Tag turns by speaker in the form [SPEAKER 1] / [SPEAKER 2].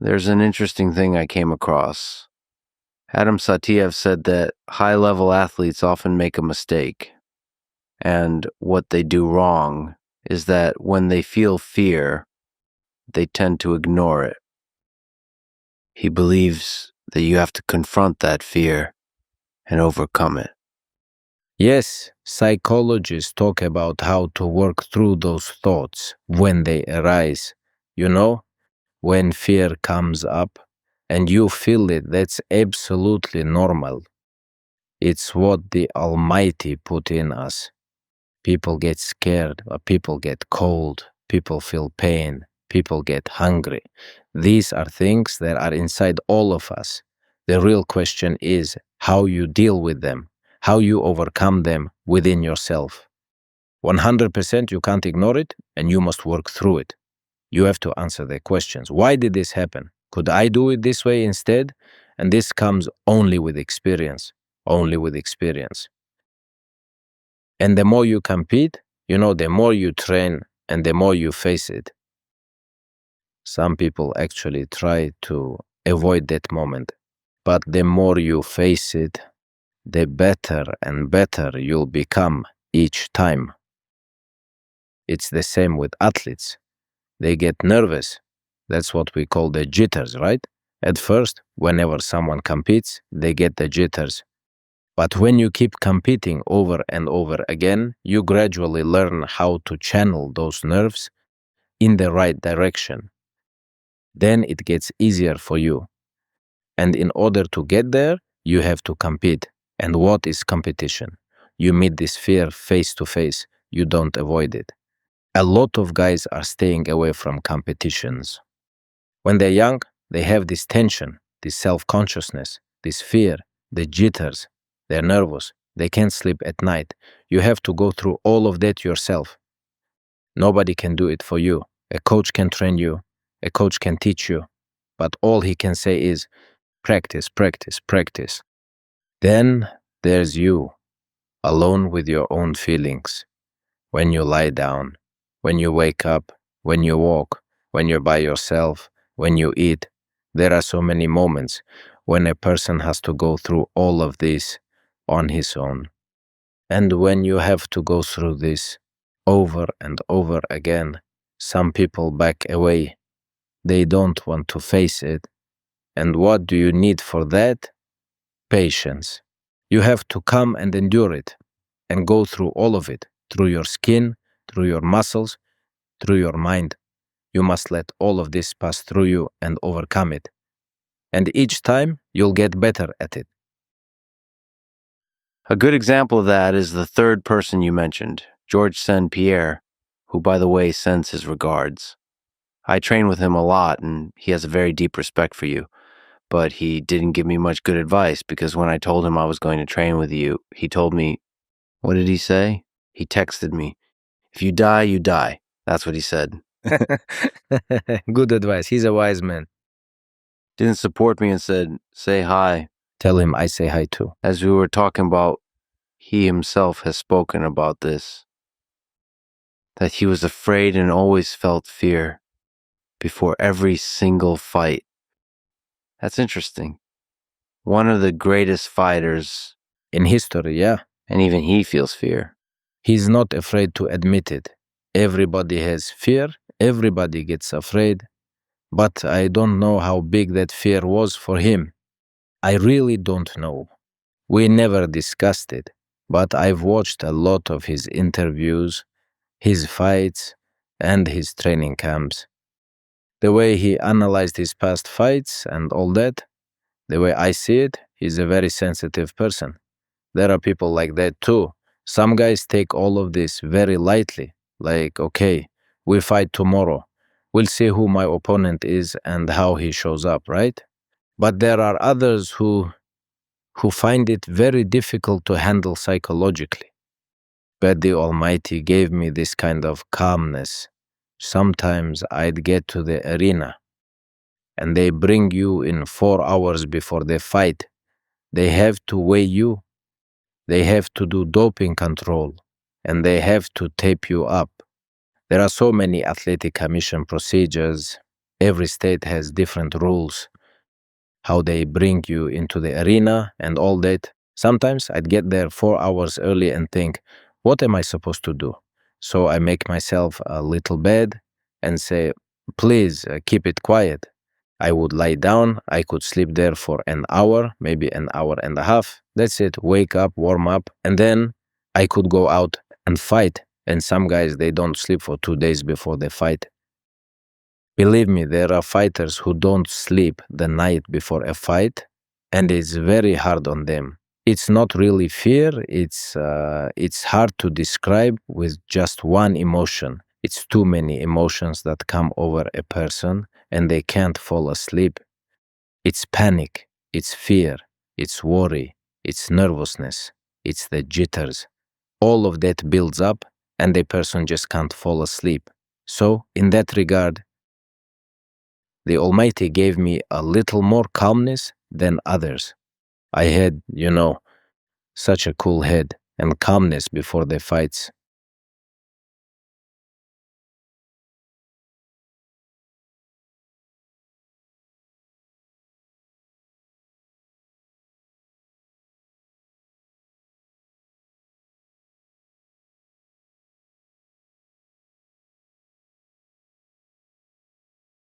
[SPEAKER 1] There's an interesting thing I came across. Adam Satiev said that high-level athletes often make a mistake. And what they do wrong is that when they feel fear, they tend to ignore it. He believes that you have to confront that fear and overcome it.
[SPEAKER 2] Yes, psychologists talk about how to work through those thoughts when they arise. You know, when fear comes up and you feel it, that's absolutely normal. It's what the Almighty put in us. People get scared, people get cold, people feel pain, people get hungry. These are things that are inside all of us. The real question is how you deal with them, how you overcome them within yourself. 100% you can't ignore it and you must work through it. You have to answer the questions. Why did this happen? Could I do it this way instead? And this comes only with experience, only with experience. And the more you compete, the more you train and the more you face it. Some people actually try to avoid that moment, but the more you face it, the better and better you'll become each time. It's the same with athletes. They get nervous. That's what we call the jitters, right? At first, whenever someone competes, they get the jitters. But when you keep competing over and over again, you gradually learn how to channel those nerves in the right direction. Then it gets easier for you. And in order to get there, you have to compete. And what is competition? You meet this fear face to face. You don't avoid it. A lot of guys are staying away from competitions. When they're young, they have this tension, this self-consciousness, this fear, the jitters. They're nervous. They can't sleep at night. You have to go through all of that yourself. Nobody can do it for you. A coach can train you. A coach can teach you. But all he can say is, practice, practice, practice. Then there's you, alone with your own feelings. When you lie down, when you wake up, when you walk, when you're by yourself, when you eat. There are so many moments when a person has to go through all of this on his own. And when you have to go through this over and over again, some people back away. They don't want to face it. And what do you need for that? Patience. You have to come and endure it and go through all of it, through your skin, through your muscles, through your mind. You must let all of this pass through you and overcome it. And each time, you'll get better at it.
[SPEAKER 1] A good example of that is the third person you mentioned, George St. Pierre, who, by the way, sends his regards. I train with him a lot, and he has a very deep respect for you. But he didn't give me much good advice because when I told him I was going to train with you, he told me, what did he say? He texted me, if you die, you die. That's what he said.
[SPEAKER 2] Good advice. He's a wise man.
[SPEAKER 1] Didn't support me and said, say hi.
[SPEAKER 2] Tell him I say hi too.
[SPEAKER 1] As we were talking about, he himself has spoken about this, that he was afraid and always felt fear before every single fight. That's interesting. One of the greatest fighters
[SPEAKER 2] in history, yeah.
[SPEAKER 1] And even he feels fear.
[SPEAKER 2] He's not afraid to admit it. Everybody has fear, everybody gets afraid, but I don't know how big that fear was for him. I really don't know. We never discussed it, but I've watched a lot of his interviews, his fights, and his training camps. The way he analyzed his past fights and all that, the way I see it, he's a very sensitive person. There are people like that too. Some guys take all of this very lightly, like, okay, we fight tomorrow. We'll see who my opponent is and how he shows up, right? But there are others who find it very difficult to handle psychologically. But the Almighty gave me this kind of calmness. Sometimes I'd get to the arena and they bring you in 4 hours before the fight. They have to weigh you. They have to do doping control and they have to tape you up. There are so many athletic commission procedures. Every state has different rules, how they bring you into the arena and all that. Sometimes I'd get there 4 hours early and think, what am I supposed to do? So I make myself a little bed and say, please keep it quiet. I would lie down. I could sleep there for an hour, maybe an hour and a half. That's it. Wake up, warm up, and then I could go out and fight. And some guys, they don't sleep for 2 days before they fight. Believe me, there are fighters who don't sleep the night before a fight, and it's very hard on them. It's not really fear. It's hard to describe with just one emotion. It's too many emotions that come over a person, and they can't fall asleep. It's panic, it's fear, it's worry, it's nervousness, it's the jitters. All of that builds up, and the person just can't fall asleep. So, in that regard, the Almighty gave me a little more calmness than others. I had, such a cool head and calmness before the fights.